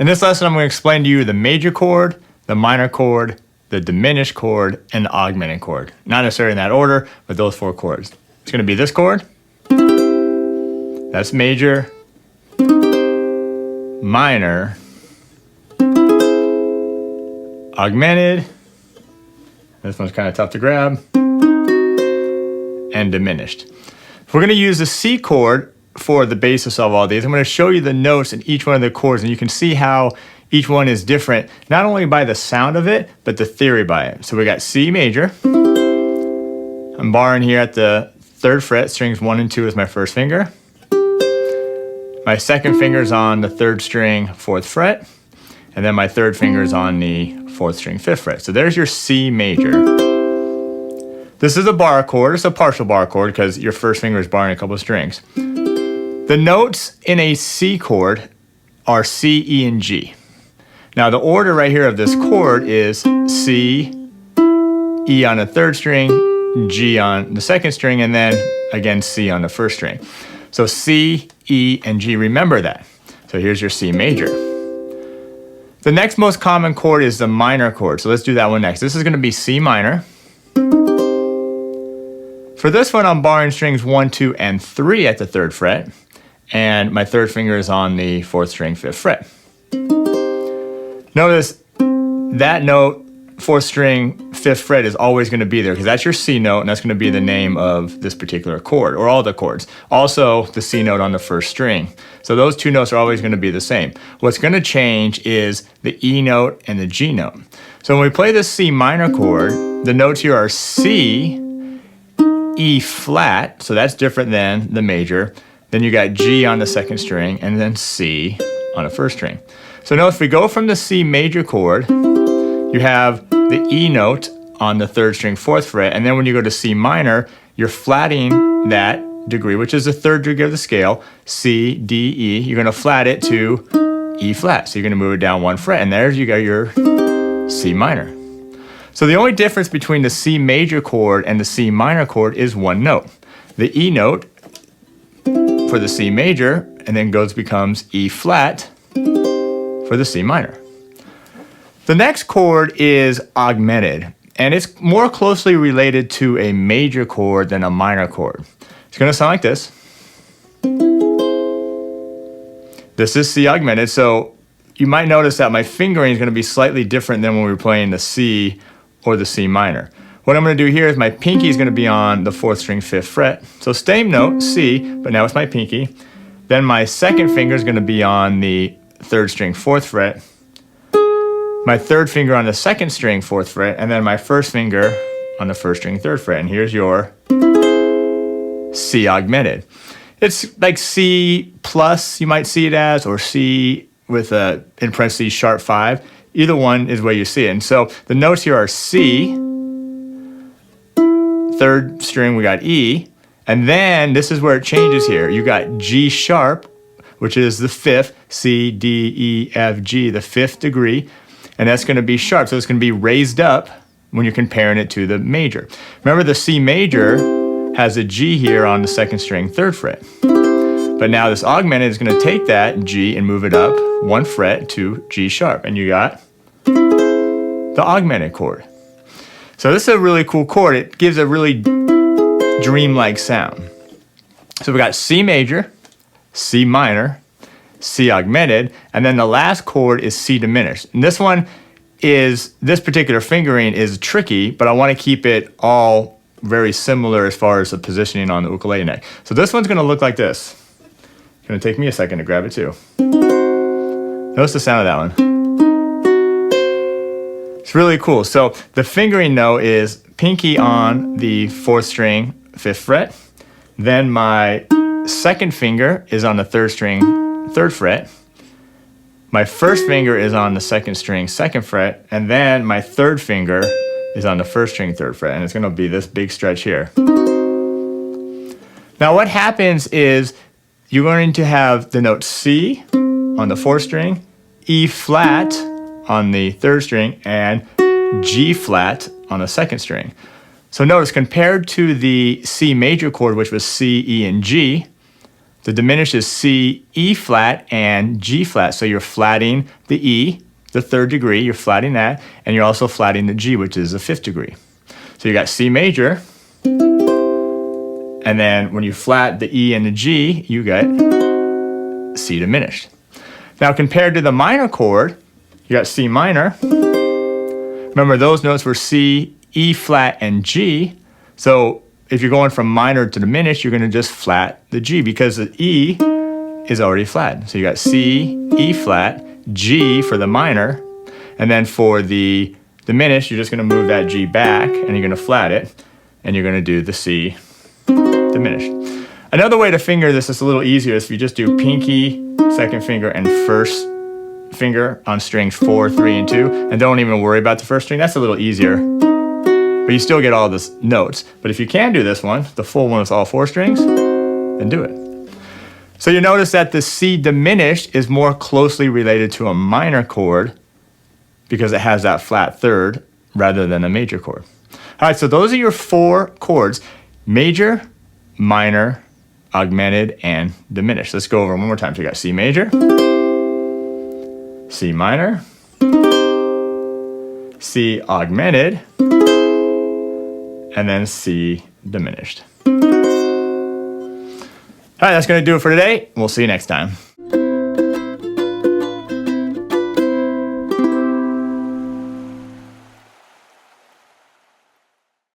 In this lesson, I'm going to explain to you the major chord, the minor chord, the diminished chord, and the augmented chord. Not necessarily in that order, but those four chords. It's going to be this chord. That's major, minor, augmented. This one's kind of tough to grab. And diminished. If we're going to use the C chord for the basis of all these, I'm going to show you the notes in each one of the chords, and you can see how each one is different, not only by the sound of it, but the theory by it. So we got C major. I'm borrowing here at the 3rd fret, strings 1 and 2 is my first finger. My second finger is on the 3rd string, 4th fret, and then my 3rd finger is on the 4th string, 5th fret. So there's your C major. This is a bar chord. It's a partial bar chord because your first finger is barring a couple of strings. The notes in a C chord are C, E, and G. Now the order right here of this chord is C, E on the 3rd string, G on the 2nd string, and then again C on the 1st string. So C, E, and G, remember that. So here's your C major. The next most common chord is the minor chord. So let's do that one next. This is going to be C minor. For this one, I'm borrowing strings 1, 2, and 3 at the 3rd fret, and my 3rd finger is on the 4th string, 5th fret. Notice that note, 4th string, 5th fret, is always going to be there because that's your C note, and that's going to be the name of this particular chord, or all the chords. Also, the C note on the 1st string. So those two notes are always going to be the same. What's going to change is the E note and the G note. So when we play this C minor chord, the notes here are C, E flat, so that's different than the major. Then you got G on the 2nd string, and then C on the 1st string. So now if we go from the C major chord, you have the E note on the 3rd string, 4th fret, and then when you go to C minor, you're flatting that degree, which is the 3rd degree of the scale, C, D, E. You're going to flat it to E flat, so you're going to move it down 1 fret, and there you got your C minor. So the only difference between the C major chord and the C minor chord is one note. The E note for the C major, and then becomes E flat for the C minor. The next chord is augmented, and it's more closely related to a major chord than a minor chord. It's going to sound like this. This is C augmented, so you might notice that my fingering is going to be slightly different than when we were playing the C or the C minor. What I'm going to do here is my pinky is going to be on the 4th string, 5th fret. So same note, C, but now it's my pinky. Then my 2nd finger is going to be on the 3rd string, 4th fret. My 3rd finger on the 2nd string, 4th fret, and then my 1st finger on the 1st string, 3rd fret. And here's your C augmented. It's like C plus, you might see it as, or C with a, in parentheses, sharp 5. Either one is where you see it. And so the notes here are C, 3rd string, we got E, and then this is where it changes here. You got G sharp, which is the 5th, C, D, E, F, G, the 5th degree, and that's going to be sharp. So it's going to be raised up when you're comparing it to the major. Remember, the C major has a G here on the 2nd string, 3rd fret. But now this augmented is going to take that G and move it up 1 fret to G sharp, and you got the augmented chord. So this is a really cool chord. It gives a really dreamlike sound. So we got C major, C minor, C augmented, and then the last chord is C diminished. And this particular fingering is tricky, but I want to keep it all very similar as far as the positioning on the ukulele neck. So this one's going to look like this. It's going to take me a second to grab it too. Notice the sound of that one. It's really cool. So the fingering note is pinky on the 4th string, 5th fret. Then my 2nd finger is on the 3rd string, 3rd fret. My 1st finger is on the 2nd string, 2nd fret. And then my 3rd finger is on the 1st string, 3rd fret. And it's going to be this big stretch here. Now what happens is you're going to have the note C on the 4th string, E flat on the 3rd string, and G flat on the 2nd string. So notice, compared to the C major chord, which was C, E, and G, The diminished is C, E flat, and G flat. So you're flatting the E, the third degree, you're flatting that, and you're also flatting the G, which is the fifth degree. So you got C major, and then when you flat the E and the G, you get C diminished. Now compared to the minor chord, you got C minor. Remember those notes were C, E flat, and G. So if you're going from minor to diminished, you're going to just flat the G because the E is already flat. So you got C, E flat, G for the minor, and then for the diminished, you're just going to move that G back and you're going to flat it, and you're going to do the C diminished. Another way to finger this is a little easier is if you just do pinky, second finger, and first finger on strings 4, 3, and 2, and don't even worry about the first string. That's a little easier. But you still get all the notes. But if you can do this one, the full one with all 4 strings, then do it. So you notice that the C diminished is more closely related to a minor chord because it has that flat third rather than a major chord. All right, so those are your 4 chords: major, minor, augmented, and diminished. Let's go over them one more time. So you got C major, C minor, C augmented, and then C diminished. All right, that's going to do it for today. We'll see you next time.